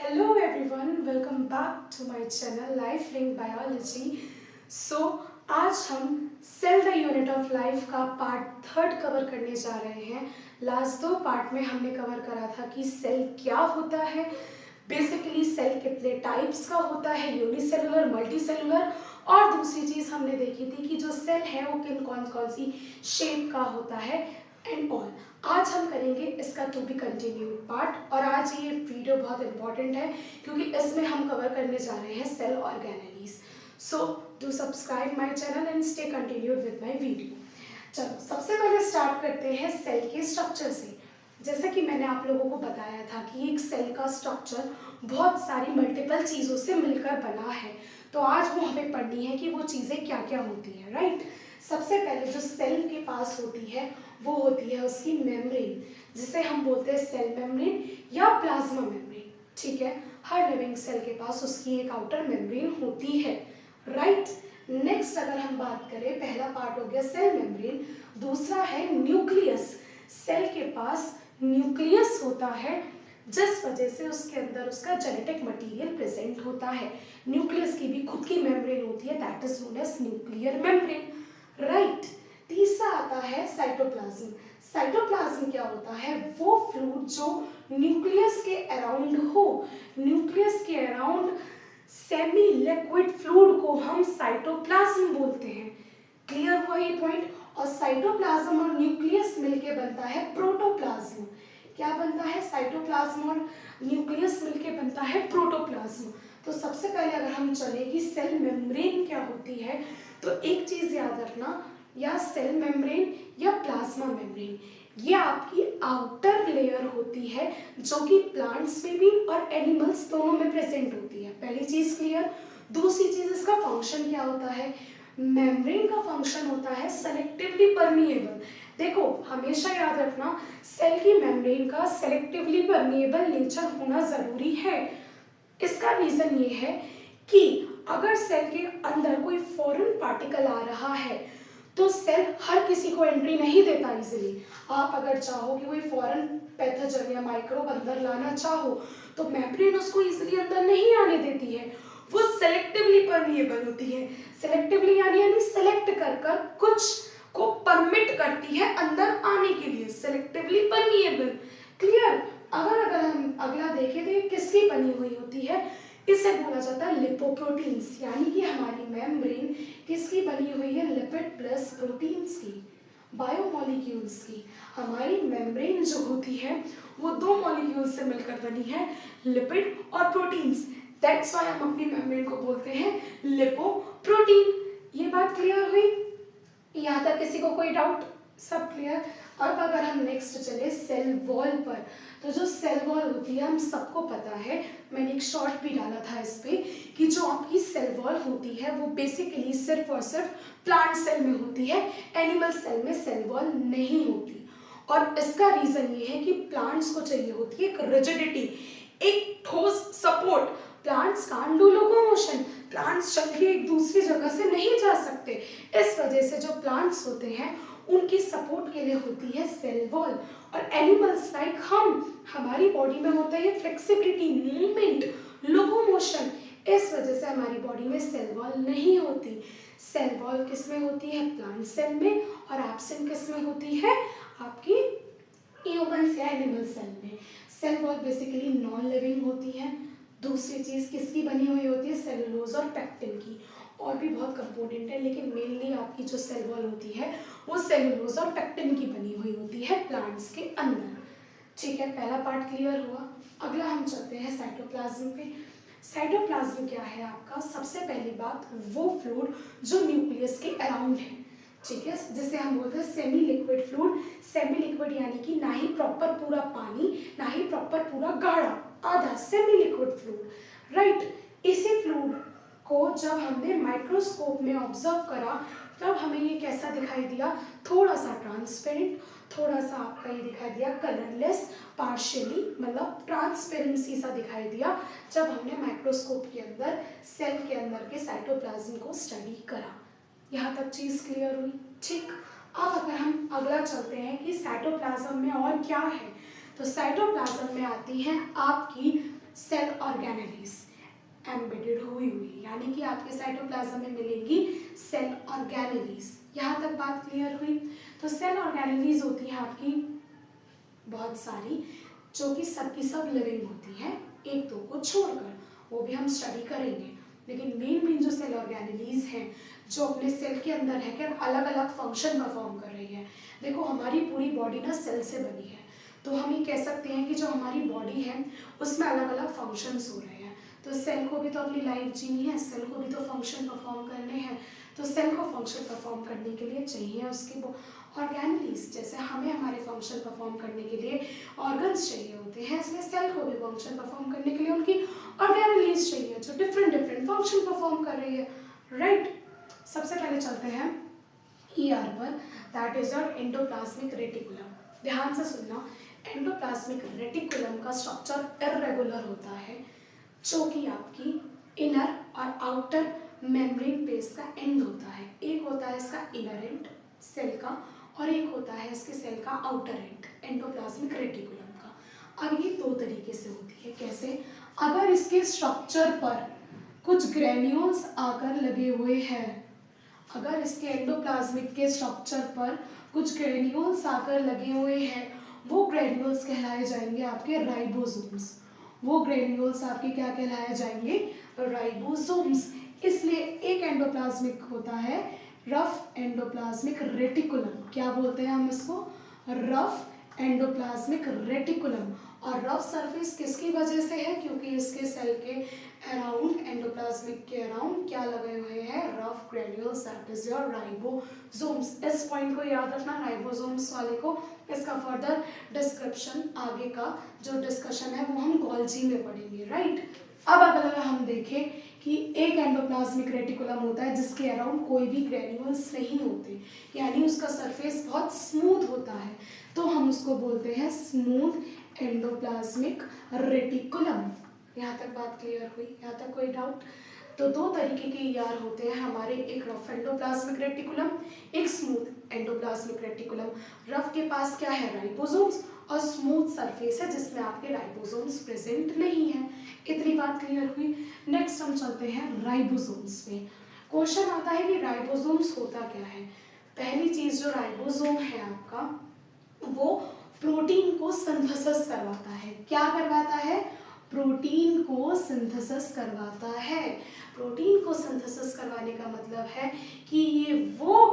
Hello everyone, welcome back to my channel Lifelink Biology. आज हम cell the unit of life का part third cover करने जा रहे हैं। लास्ट दो पार्ट में हमने कवर करा था कि सेल क्या होता है, बेसिकली सेल कितने टाइप्स का होता है, यूनिसेलुलर, मल्टीसेलुलर, और दूसरी चीज़ हमने देखी थी कि जो सेल है वो कौन कौन सी शेप का होता है एंड ऑल। आज हम करेंगे इसका टू बी कंटिन्यूड पार्ट, और आज ये वीडियो बहुत इंपॉर्टेंट है क्योंकि इसमें हम कवर करने जा रहे हैं cell organelles. So do subscribe my channel and stay continued with my video. चलो सबसे पहले स्टार्ट करते हैं सेल के स्ट्रक्चर से। जैसा कि मैंने आप लोगों को बताया था कि एक सेल का स्ट्रक्चर बहुत सारी मल्टीपल चीज़ों से मिलकर बना है, तो आज वो हमें पढ़नी है कि वो चीज़ें क्या क्या होती हैं, राइट। सबसे पहले जो सेल के पास होती है वो होती है उसकी मेम्ब्रेन, जिसे हम बोलते हैं सेल मेम्ब्रेन या प्लाज्मा मेम्ब्रेन। ठीक है, हर लिविंग सेल के पास उसकी एक आउटर मेम्ब्रेन होती है, राइट। नेक्स्ट अगर हम बात करें, पहला पार्ट हो गया सेल मेम्ब्रेन, दूसरा है न्यूक्लियस। सेल के पास न्यूक्लियस होता है जिस वजह से उसके अंदर उसका जेनेटिक मटेरियल प्रेजेंट होता है। न्यूक्लियस की भी खुद की मेम्ब्रेन होती है, that is known as nuclear membrane, right. तीसरा आता है साइटोप्लाज्म। साइटोप्लाज्म क्या होता है? वो फ्लूइड जो न्यूक्लियस के अराउंड हो, न्यूक्लियस के अराउंड सेमी लिक्विड फ्लूइड को हम साइटोप्लाज्म बोलते हैं। क्लियर हुआ ये पॉइंट? और साइटोप्लाज्म और न्यूक्लियस मिलके बनता है प्रोटोप्लाज्म। क्या बनता है? साइटोप्लाज्म और न्यूक्लियस मिलके बनता है प्रोटोप्लाज्म। तो सबसे पहले अगर हम चले कि सेल मेम्ब्रेन क्या होती है, तो एक चीज याद रखना, या सेल मेम्ब्रेन या प्लाज्मा मेम्ब्रेन, ये आपकी आउटर लेयर होती है जो कि प्लांट्स में भी और एनिमल्स दोनों में प्रेजेंट होती है। पहली चीज क्लियर। दूसरी चीज, इसका फंक्शन क्या होता है? मेम्ब्रेन का फंक्शन होता है सेलेक्टिवली परमिएबल। देखो हमेशा याद रखना, सेल की मेम्ब्रेन का सेलेक्टिवली परमिएबल नेचर होना जरूरी है। इसका रीजन ये है कि अगर सेल के अंदर कोई फॉरेन पार्टिकल आ रहा है तो सेल हर किसी को एंट्री नहीं देता इजीली। आप अगर चाहो कि कोई फॉरेन पैथोजन या माइक्रोब अंदर लाना चाहो तो मेम्ब्रेन उसको इजीली अंदर नहीं आने देती है, वो सेलेक्टिवली परमिएबल होती है। सेलेक्टिवली यानी सेलेक्ट कर कर कुछ को परमिट करती है अंदर आने के लिए, सेलेक्टिवली परमिएबल। क्लियर? अगर हम अगला देखें तो ये किसकी बनी हुई होती है? इसे बोला जाता है लिपोप्रोटीन्स, यानी कि हमारी मेम्ब्रेन किसकी बनी हुई है? लिपिड प्लस प्रोटीन्स की, बायोमोलिक्यूल्स की। हमारी मेम्ब्रेन जो होती है वो दो मॉलिक्यूल से मिलकर बनी है, लिपिड और प्रोटीन्स। दैट्स व्हाई हम अपनी मेम्ब्रेन को बोलते हैं लिपोप्रोटीन। ये बात क्लियर हुई? यहाँ तक किसी को कोई डाउट? सब क्लियर? अब अगर हम नेक्स्ट चले सेल वॉल पर, तो जो सेल वॉल होती है हम सबको पता है, मैंने एक शॉर्ट भी डाला था इस पे, कि जो आपकी सेल वॉल होती है वो बेसिकली सिर्फ और सिर्फ प्लांट सेल में होती है, एनिमल सेल में सेल वॉल नहीं होती। और इसका रीजन ये है कि प्लांट्स को चाहिए होती है एक रिजिडिटी, एक ठोस support. Plants can't do locomotion, plants चल के एक दूसरी जगह से नहीं जा सकते। इस वजह से जो प्लांट्स होते हैं उनकी सपोर्ट के लिए होती है सेल वॉल। और एनिमल्स लाइक हमारी बॉडी में होता है फ्लेक्सिबिलिटी, मूवमेंट, लोकोमोशन। इस वजह से हमारी बॉडी में सेल वॉल नहीं होती। सेल वॉल किस में होती है? प्लांट सेल में। और एब्सेंट किस में होती है? आपकी ह्यूमन्स या एनिमल सेल में। Cell wall basically non living होती है। दूसरी चीज किसकी बनी हुई होती है? सेलुलोज और पेक्टिन की। और भी बहुत कंपोनेंट है, लेकिन मेनली आपकी जो सेल वॉल होती है वो सेलुलोज और पेक्टिन की बनी हुई होती है प्लांट्स के अंदर। ठीक है, पहला पार्ट क्लियर हुआ। अगला हम चलते हैं साइटोप्लाज्म पे। साइटोप्लाज्म क्या है आपका? सबसे पहली बात, वो फ्लूइड जो न्यूक्लियस के अराउंड है, ठीक है, जिसे हम बोलते हैं semi liquid fluid. Semi liquid यानी कि ना ही प्रॉपर पूरा पानी, ना ही प्रॉपर पूरा गाढ़ा, आधा सेमी लिक्विड फ्लूइड, राइट। इसी फ्लूइड को जब हमने माइक्रोस्कोप में ऑब्जर्व करा तब हमें ये कैसा दिखाई दिया? थोड़ा सा ट्रांसपेरेंट, थोड़ा सा आपका ये दिखाई दिया कलरलेस, पार्शियली मतलब ट्रांसपेरेंसी सा दिखाई दिया जब हमने माइक्रोस्कोप के अंदर सेल के अंदर के साइटोप्लाज्म को स्टडी करा। यहाँ तक चीज क्लियर हुई? ठीक। अब अगर हम अगला चलते हैं कि साइटोप्लाज्म में और क्या है, तो साइटोप्लाज्म में आती हैं आपकी सेल ऑर्गेन ऑर्गेनेलीज एम्बेडेड हुई हुई, यानी कि आपके साइटोप्लाज्म में मिलेंगी सेल ऑर्गेनेलीज। यहाँ तक बात क्लियर हुई। तो सेल ऑर्गेनेलीज होती है आपकी बहुत सारी, जो कि सबकी सब लिविंग होती हैं, एक दो को छोड़कर, वो भी हम स्टडी करेंगे। लेकिन मेन जो सेल ऑर्गेनेलीज हैं, जो अपने सेल के अंदर है क्या अलग अलग फंक्शन परफॉर्म कर रही है। देखो हमारी पूरी बॉडी ना सेल से बनी है, तो हम ये कह सकते हैं कि जो हमारी बॉडी है उसमें अलग अलग फंक्शंस हो रहे हैं। तो सेल को भी तो अपनी लाइफ जीनी है, सेल को भी तो फंक्शन परफॉर्म करने हैं। तो सेल को फंक्शन परफॉर्म करने के लिए चाहिए उसकी ऑर्गेनेलीज। जैसे हमें हमारे फंक्शन परफॉर्म करने के लिए ऑर्गन्स चाहिए होते हैं, इसलिए सेल को भी फंक्शन परफॉर्म करने के लिए उनकी ऑर्गेनेलीज चाहिए जो डिफरेंट डिफरेंट फंक्शन परफॉर्म कर रही है, राइट। सबसे पहले चलते हैं ईआर पर, that is your endoplasmic reticulum. ध्यान से सुनना, एंडोप्लाज्मिक रेटिकुलम का स्ट्रक्चर इर्रेगुलर होता है, जो कि आपकी इनर और आउटर मेम्ब्रेन पे इसका एंड होता है। एक होता है इसका इनर एंड सेल का, और एक होता है इसके सेल का आउटर एंड एंडोप्लाज्मिक रेटिकुलम का। अब ये दो तरीके से होती है। कैसे? अगर इसके स्ट्रक्चर पर कुछ ग्रेन्यूल्स आकर लगे हुए हैं, अगर इसके एंडोप्लाज्मिक के स्ट्रक्चर पर कुछ ग्रेन्यूल्स आकर लगे हुए हैं, वो ग्रेन्यूल्स कहलाए जाएंगे आपके राइबोसोम्स। वो ग्रेन्यूल्स आपके क्या कहलाए जाएंगे? राइबोसोम्स। इसलिए एक एंडोप्लाज्मिक होता है रफ एंडोप्लाज्मिक रेटिकुलम। क्या बोलते हैं हम इसको? Rough endoplasmic reticulum. और रफ सरफेस किसकी वजह से है? क्योंकि इसके सेल के अराउंड, एंडोप्लाज्मिक के अराउंड क्या लगे हुए हैं? Rough granules, that is your ribosomes. इस पॉइंट को याद रखना, राइबोसोम्स वाले को। इसका फर्दर डिस्क्रिप्शन, आगे का जो डिस्कशन है वो हम गोल्जी में पढ़ेंगे, राइट। अब अगर हम देखें कि एक एंडोप्लाज्मिक रेटिकुलम होता है जिसके अराउंड कोई भी ग्रेन्यूल्स नहीं होते, यानी उसका सरफेस बहुत स्मूथ होता है, तो हम उसको बोलते हैं स्मूथ एंडोप्लाज्मिक रेटिकुलम। यहाँ तक बात क्लियर हुई? यहाँ तक कोई डाउट? तो दो तरीके के ईआर होते हैं हमारे, एक रफ एंडोप्लाज्मिक रेटिकुलम, एक स्मूथ एंडोप्लाज्मिक रेटिकुलम। रफ के पास क्या है? राइबोसोम्स, और स्मूथ सरफेस है जिसमें आपके राइबोसोम्स प्रेजेंट नहीं है। इतनी बात क्लियर हुई। नेक्स्ट हम चलते हैं राइबोसोम्स पे। क्वेश्चन आता है कि राइबोसोम्स होता क्या है। पहली चीज, जो राइबोसोम है आपका, वो प्रोटीन को सिंथेसिस करवाता है। क्या करवाता है? प्रोटीन को सिंथेसिस करवाता है। प्रोटीन को सिंथेसिस करवाने का मतलब है कि ये वो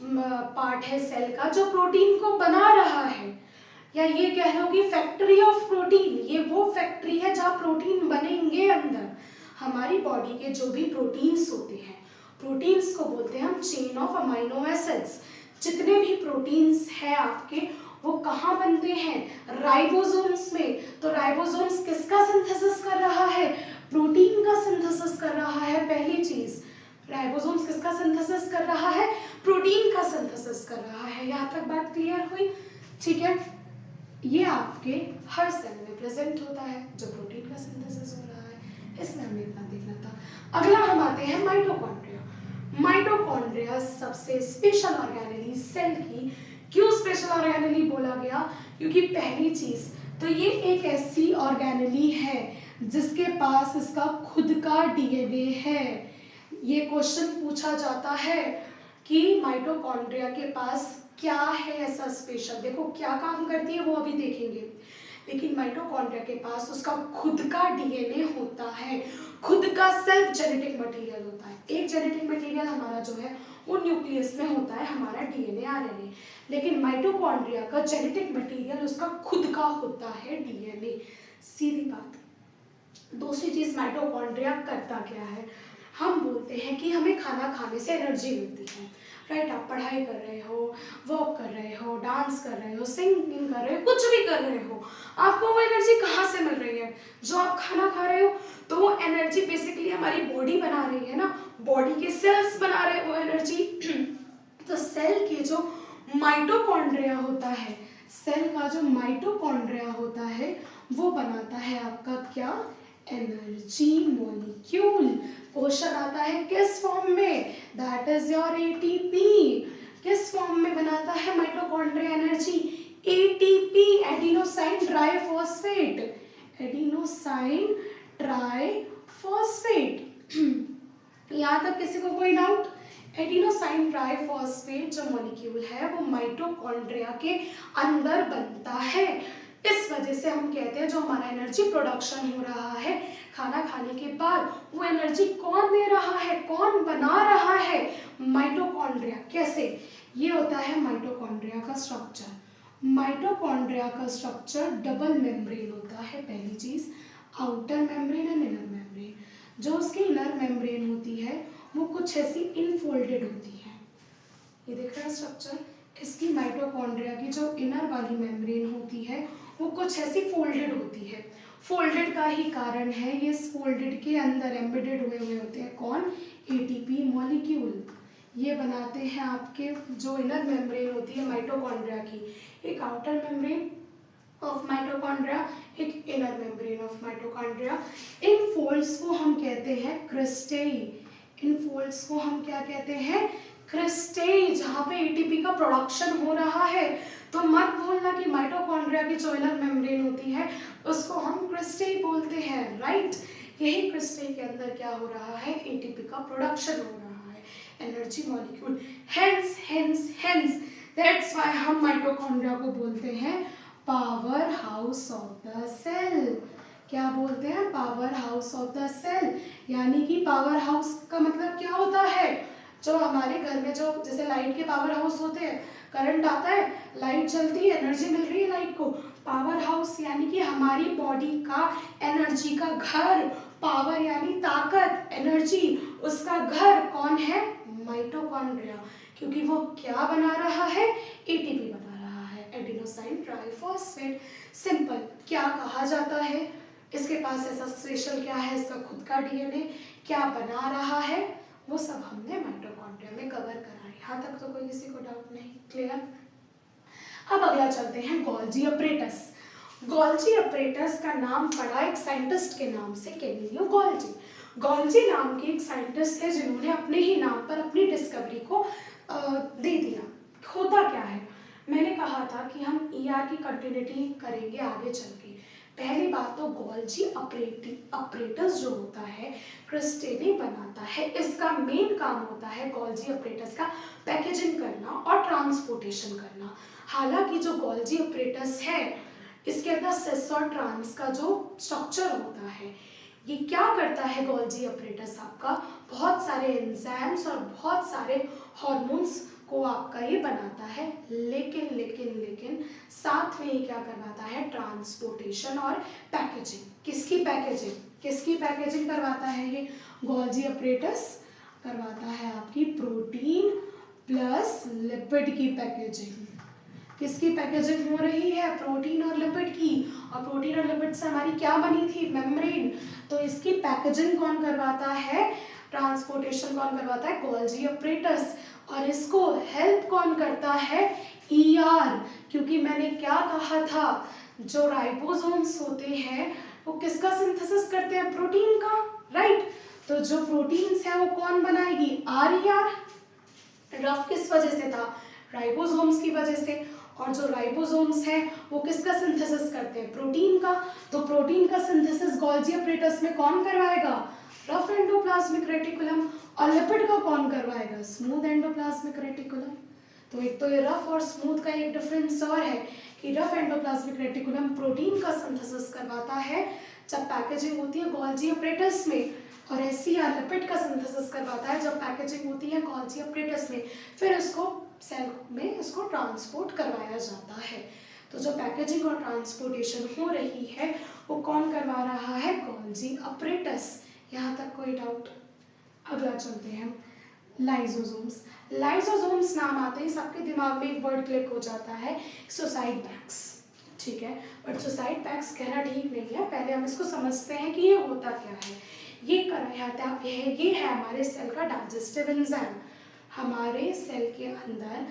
पार्ट है सेल का जो प्रोटीन को बना रहा है, या ये कह लो कि फैक्ट्री ऑफ प्रोटीन। ये वो फैक्ट्री है जहाँ प्रोटीन बनेंगे अंदर। हमारी बॉडी के जो भी प्रोटीन्स होते हैं, प्रोटीन्स को बोलते हैं हम चेन ऑफ अमाइनो एसिड्स। जितने भी प्रोटीन्स हैं आपके, वो कहाँ बनते हैं? राइबोसोम्स में। तो राइबोसोम्स किसका सिंथेसिस कर रहा है? प्रोटीन का सिंथेसिस कर रहा है। पहली चीज, राइबोसोम्स किसका सिंथेसिस कर रहा है? प्रोटीन का सिंथेसिस कर रहा है। यहाँ तक बात क्लियर हुई? ठीक है। ये आपके हर सेल में प्रेजेंट होता है जो प्रोटीन का सिंथेसिस हो रहा है। इसमें हमें इतना देखना था। अगला हम आते हैं माइटोकॉन्ड्रिया। माइटोकॉन्ड्रिया सबसे स्पेशल ऑर्गेनेली सेल की। क्यों स्पेशल ऑर्गेनेली बोला गया? क्योंकि पहली चीज तो ये एक ऐसी ऑर्गेनेली है जिसके पास इसका खुद का डीएनए है। ये क्वेश्चन पूछा जाता है कि माइटोकॉन्ड्रिया के पास क्या है ऐसा स्पेशल। देखो क्या काम करती है वो अभी देखेंगे, लेकिन माइटोकॉन्ड्रिया के पास उसका खुद का डीएनए होता है, खुद का सेल्फ जेनेटिक मटेरियल होता है। एक जेनेटिक मटेरियल हमारा जो है वो न्यूक्लियस में होता है, हमारा डीएनए आरएनए, लेकिन माइटोकॉन्ड्रिया का जेनेटिक मटेरियल उसका खुद का होता है डीएनए। सीधी बात। दूसरी चीज, माइटोकॉन्ड्रिया करता क्या है? हम बोलते हैं कि हमें खाना खाने से एनर्जी मिलती है, राइट। आप पढ़ाई कर रहे हो, वॉक कर रहे हो, डांस कर रहे हो, सिंगिंग कर रहे हो, कुछ भी कर रहे हो, आपको वो एनर्जी कहाँ से मिल रही है? जो आप खाना खा रहे हो, तो वो एनर्जी बेसिकली हमारी बॉडी बना रही है ना, बॉडी के सेल्स बना रहे हैं वो एनर्जी। तो सेल के जो माइटोकॉन्ड्रिया होता है, सेल का जो माइटोकॉन्ड्रिया होता है, वो बनाता है आपका क्या? Energy molecule. क्वेश्चन आता है किस फॉर्म में? That is your ATP. किस फॉर्म में बनाता है mitochondria energy? ATP, adenosine triphosphate. Adenosine triphosphate यहाँ तक किसी को कोई डाउट? एडिनोसाइन ट्राइफॉस्फेट जो मॉलिक्यूल है वो माइटोकॉन्ड्रिया के अंदर बनता है। इस वजह से हम कहते हैं जो हमारा एनर्जी प्रोडक्शन हो रहा है खाना खाने के बाद, वो एनर्जी कौन दे रहा है, कौन बना रहा है? माइटोकॉन्ड्रिया। कैसे? ये होता है माइटोकॉन्ड्रिया का स्ट्रक्चर। माइटोकॉन्ड्रिया का स्ट्रक्चर डबल मेम्ब्रेन होता है। पहली चीज, outer membrane and inner membrane. जो उसकी इनर मेम्ब्रेन होती है वो कुछ ऐसी इनफोल्डेड होती है। ये देख रहे हैं स्ट्रक्चर? इसकी माइटोकॉन्ड्रिया की जो इनर वाली मेम्ब्रेन होती है वो कुछ ऐसी फोल्डेड होती है। फोल्डेड का ही कारण है ये, इस फोल्डेड के अंदर एम्बेडेड हुए होते हैं कौन? ATP molecule. ये बनाते हैं आपके जो इनर मेम्ब्रेन होती है माइटोकॉन्ड्रिया की, एक आउटर मेम्ब्रेन ऑफ माइटोकॉन्ड्रिया, एक inner membrane of mitochondria. In folds को हम कहते हैं क्रिस्टेई। इन फोल्ड्स को हम क्या कहते हैं? क्रिस्टेई। जहाँ पे एटीपी का प्रोडक्शन हो रहा है, तो मत भूलना कि माइटोकॉन्ड्रिया की जो इनर मेम्ब्रेन होती है उसको हम क्रिस्टेई बोलते हैं, राइट? यही क्रिस्टेई के अंदर क्या हो रहा है? एटीपी का प्रोडक्शन हो रहा है, energy molecule. Hence that's why हम माइटोकॉन्ड्रिया को बोलते हैं power house of the cell. क्या बोलते हैं? Power house of the cell. यानी कि पावर हाउस का मतलब क्या होता है? जो हमारे घर में जो जैसे लाइट के पावर हाउस होते हैं, करंट आता है, लाइट चलती है, एनर्जी मिल रही है लाइट को। पावर हाउस यानी कि हमारी बॉडी का एनर्जी का घर। पावर यानी ताकत, एनर्जी, उसका घर कौन है? माइटोकॉन्ड्रिया। क्योंकि वो क्या बना रहा है? एटीपी बना रहा है, एडिनोसाइन ट्राइफॉस्फेट। सिंपल। क्या कहा जाता है? इसके पास ऐसा स्पेशल क्या है? इसका खुद का डीएनए। क्या बना रहा है? वो सब हमने माइटोकॉन्ड्रिया में कवर करा है। यहाँ तक तो कोई किसी को डाउट नहीं? क्लियर? अब अगला चलते हैं गोल्जी अपरेटस। गोल्जी अपरेटस का नाम पड़ा एक साइंटिस्ट के नाम से, कैलिलियो गोल्जी। गोल्जी नाम के एक साइंटिस्ट है जिन्होंने अपने ही नाम पर अपनी डिस्कवरी को दे दिया। होता क्या है? मैंने कहा था कि हम ईआर की कंटिन्यूटी करेंगे आगे चल के। पहली बात तो गोल्जी अपरेटस जो होता है क्रिस्टेनी बनाता है। इसका मेन काम होता है गोल्जी अपरेटस का पैकेजिंग करना और ट्रांसपोर्टेशन करना। हालांकि जो गोल्जी अपरेटस है इसके अंदर सिस और ट्रांस का जो स्ट्रक्चर होता है, ये क्या करता है? गोल्जी अपरेटस आपका बहुत सारे एंजाइम्स और बहुत सारे हार्मोन्स को आपका ये बनाता है, लेकिन साथ में ये क्या करवाता है? ट्रांसपोर्टेशन और पैकेजिंग। किसकी पैकेजिंग करवाता है ये? गोल्जी अपरेटस करवाता है आपकी प्रोटीन प्लस लिपिड की पैकेजिंग। किसकी पैकेजिंग हो रही है? प्रोटीन और लिपिड की। और प्रोटीन और लिपिड से हमारी क्या बनी थी? मेम्ब्रेन। तो इसकी पैकेजिंग कौन करवाता है? ट्रांसपोर्टेशन कौन करवाता है? Golgi apparatus. और इसको हेल्प कौन करता है? ईआर। क्योंकि मैंने क्या कहा था, जो राइबोसोम्स होते हैं वो किसका सिंथेसिस करते हैं? प्रोटीन का, राइट? तो जो प्रोटीन्स है वो कौन बनाएगी? आरईआर। रफ किस वजह से था? राइबोसोम्स की वजह से। और जो राइबोसोम्स हैं वो किसका सिंथेसिस करते हैं? प्रोटीन का। तो प्रोटीन का सिंथेसिस गोल्जी अपरेटस में कौन करवाएगा? Rough endoplasmic reticulum. और लिपिड का कौन करवाएगा? Smooth endoplasmic reticulum. तो एक तो ये रफ और स्मूथ का एक डिफरेंस और है कि रफ एंडोप्लाज्मिक रेटिकुलम प्रोटीन का सिंथेसिस करवाता है जब पैकेजिंग होती है गोल्जी अपरेटस में, और एचसीआर लिपिड का सिंथेसिस करवाता है जब पैकेजिंग होती है गोल्जी अपरेटस में। फिर इसको सेल में इसको ट्रांसपोर्ट करवाया जाता है। तो जो पैकेजिंग और ट्रांसपोर्टेशन हो रही है वो कौन करवा रहा है? Golgi apparatus. यहाँ तक कोई डाउट? अगला चलते हैं लाइसोसोम्स। लाइसोसोम्स नाम आते ही सबके दिमाग में एक वर्ड क्लिक हो जाता है, सुसाइड बैग्स। ठीक है, बट सुसाइड बैग्स कहना ठीक नहीं है। पहले हम इसको समझते हैं कि ये होता क्या है। ये है हमारे सेल का डाइजेस्टिव एंजाइम। हमारे सेल के अंदर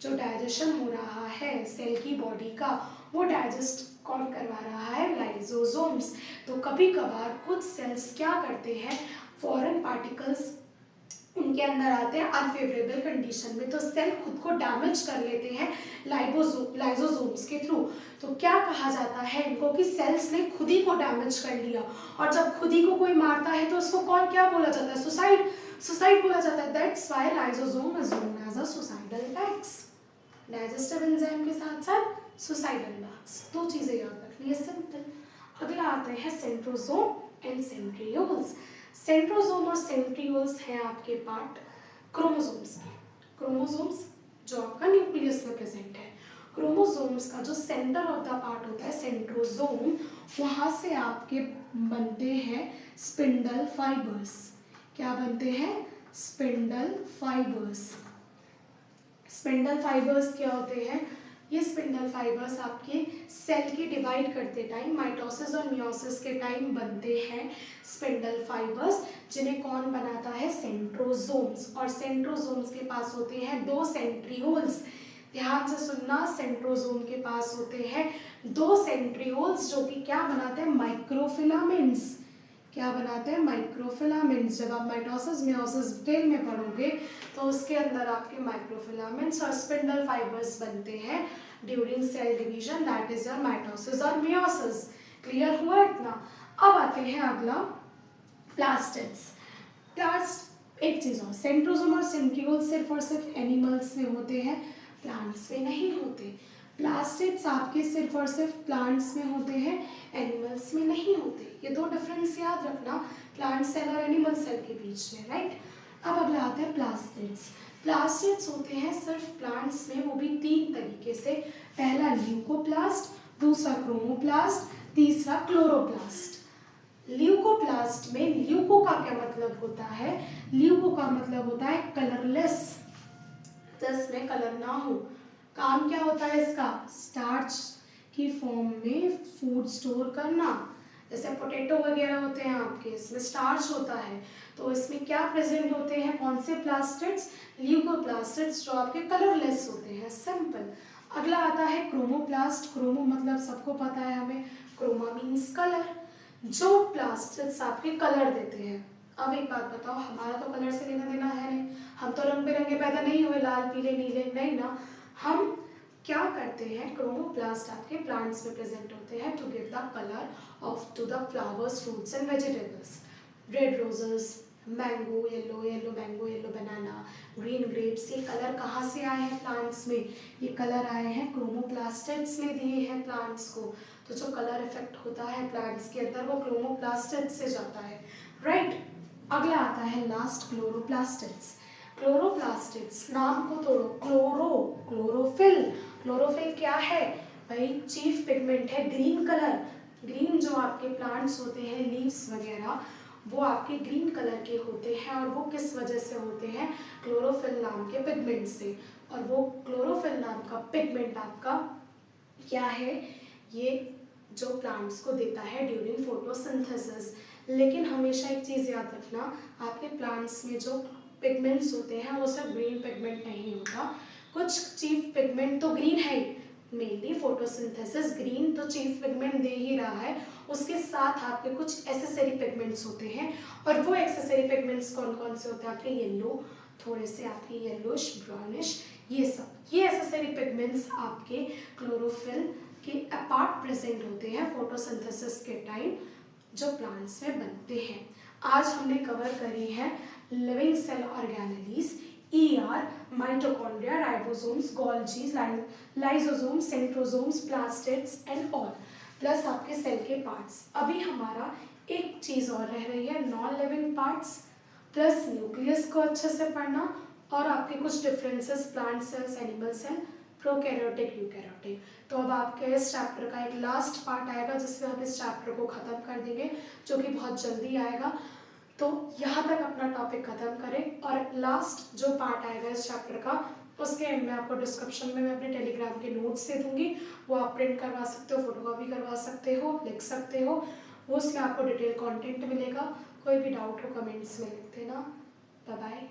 जो डाइजेशन हो रहा है सेल की बॉडी का, वो डाइजेस्ट कौन करवा रहा है? लाइसोसोम्स। तो कभी कभार कुछ सेल्स क्या करते हैं, फॉरेन पार्टिकल्स उनके अंदर आते हैं अनफेवरेबल कंडीशन में, तो सेल खुद को डैमेज कर लेते हैं लाइसोसोम्स के थ्रू। तो क्या कहा जाता है इनको कि सेल्स ने खुद ही को डैमेज कर लिया। और जब खुद ही को कोई मारता है तो उसको क्या बोला जाता है? सुसाइड। सुसाइड बोला जाता है, that's why lysosome is known as a suicidal bags. Digestive enzyme के साथ साथ सुसाइडल बैग्स, दो चीजें याद रखनी है, सिंपल। अगला आते हैं सेंट्रोसोम एंड सेंट्रियोल्स। सेंट्रोसोम और सेंट्रियोल्स हैं आपके पार्ट क्रोमोसोम्स के। क्रोमोसोम्स जो आपका न्यूक्लियस में प्रेजेंट है, क्रोमोसोम्स का जो सेंटर ऑफ द पार्ट होता है सेंट्रोसोम, वहां से आपके बनते हैं स्पिंडल फाइबर्स। क्या बनते हैं? Spindle fibres. स्पिंडल फाइबर्स क्या होते हैं? ये स्पिंडल फाइबर्स आपके सेल के डिवाइड करते टाइम, माइटोसिस और मियोसिस के टाइम बनते हैं स्पिंडल फाइबर्स, जिन्हें कौन बनाता है? सेंट्रोसोम्स। और सेंट्रोसोम्स के पास होते हैं दो सेंट्रियोल्स। ध्यान से सुनना, सेंट्रोसोम के पास होते हैं दो सेंट्रियोल्स जो कि क्या बनाते हैं? माइक्रोफिलामेंट्स। क्या बनाते हैं? माइक्रोफिलामेंट्स। जब आप माइटोसिस मियोसिस डिटेल में पढ़ोगे तो उसके अंदर आपके माइक्रोफिलामेंट्स और स्पिंडल फाइबर्स बनते हैं during cell division, that is your mitosis और मियोसिस। क्लियर हुआ इतना? अब आते हैं अगला, प्लास्टिड्स। एक चीज और, सेंट्रोसोम और सेंट्रियोल सिर्फ और सिर्फ एनिमल्स में होते हैं, प्लांट्स में नहीं होते। प्लास्टिड्स आपके सिर्फ और सिर्फ प्लांट्स में होते हैं, एनिमल्स में नहीं होते। ये दो डिफरेंस याद रखना प्लांट सेल और एनिमल सेल के बीच में, राइट। अब अगला आता है प्लास्टिड्स। प्लास्टिड्स होते हैं सिर्फ प्लांट्स में, वो भी तीन तरीके से। पहला ल्यूकोप्लास्ट, दूसरा क्रोमोप्लास्ट, तीसरा क्लोरोप्लास्ट। ल्यूकोप्लास्ट में ल्यूको का क्या मतलब होता है? ल्यूको का मतलब होता है कलरलेस, जिसमें कलर ना हो। काम क्या होता है इसका? स्टार्च की फॉर्म में फूड स्टोर करना। जैसे पोटैटो वगैरह होते हैं आपके, इसमें स्टार्च होता है, तो इसमें क्या प्रेजेंट होते हैं? कौन से प्लास्टिड्स? ल्यूकोप्लास्टिड्स, जो आपके कलरलेस होते हैं, सिंपल। अगला आता है क्रोमोप्लास्ट। क्रोमो मतलब सबको पता है हमें, क्रोमा मीन्स कलर। जो प्लास्टिड्स आपके कलर देते हैं। अब एक बात बताओ, हमारा तो कलर से लेना देना है नहीं, हम तो रंग बिरंगे पैदा नहीं हुए, लाल पीले नीले, नहीं ना। हम क्या करते हैं? क्रोमोप्लास्ट आपके प्लांट्स में प्रेजेंट होते हैं to give the colour of to the flowers, fruits and vegetables. Red roses, mango yellow, yellow mango, yellow banana, green grapes, ये कलर कहाँ से आए हैं? प्लांट्स में। ये कलर आए हैं क्रोमोप्लास्टिड्स ने दिए हैं प्लांट्स को। तो जो कलर इफेक्ट होता है प्लांट्स के अंदर, वो क्रोमोप्लास्टिड्स से जाता है, राइट। अगला आता है लास्ट, क्लोरोप्लास्टिड्स। क्लोरोप्लास्टिड्स, नाम को तोड़ो, क्लोरोफिल। क्लोरोफिल क्या है भाई? चीफ पिगमेंट है, ग्रीन कलर। ग्रीन जो आपके प्लांट्स होते हैं, लीव्स वगैरह, वो आपके ग्रीन कलर के होते हैं। और वो किस वजह से होते हैं? क्लोरोफिल नाम के पिगमेंट से। और वो क्लोरोफिल नाम का पिगमेंट आपका क्या है? ये जो प्लांट्स को देता है ड्यूरिंग फोटोसिंथेसिस। लेकिन हमेशा एक चीज़ याद रखना, आपके प्लांट्स में जो पिगमेंट्स होते हैं वो सिर्फ ग्रीन पिगमेंट नहीं होता, कुछ चीफ पिगमेंट तो ग्रीन है, मेनली फोटोसिंथेसिस ग्रीन तो चीफ पिगमेंट दे ही रहा है, उसके साथ आपके कुछ एसेसरी पिगमेंट्स होते हैं। और वो एसेसरी पिगमेंट्स कौन कौन से होते हैं? आपके येलो, थोड़े से आपके येलोश, ब्राउनिश, ये सब, ये एसेसरी पिगमेंट्स आपके क्लोरोफिल के अपार्ट प्रेजेंट होते हैं फोटोसिंथेसिस के टाइम, जो प्लांट्स में बनते हैं। आज हमने कवर करी है living cell organelles, ER, mitochondria, ribosomes, Golgi, lysosomes, centrosomes, plastids and all, plus आपके सेल के पार्ट्स। अभी हमारा एक चीज़ और रह रही है, non living parts plus nucleus को अच्छे से पढ़ना, और आपके कुछ differences plant cells, animal cell, prokaryotic, eukaryotic. तो अब आपके इस चैप्टर का एक लास्ट पार्ट आएगा जिसमें हम इस चैप्टर को ख़त्म कर देंगे, जो कि बहुत जल्दी आएगा। तो यहाँ तक अपना टॉपिक ख़त्म करें, और लास्ट जो पार्ट आएगा इस चैप्टर का, उसके एंड में आपको डिस्क्रिप्शन में मैं अपने टेलीग्राम के नोट्स दे दूँगी, वो आप प्रिंट करवा सकते हो, फोटोकॉपी करवा सकते हो, लिख सकते हो, वो उसमें आपको डिटेल कॉन्टेंट मिलेगा। कोई भी डाउट हो कमेंट्स में लिख देना। Bye bye.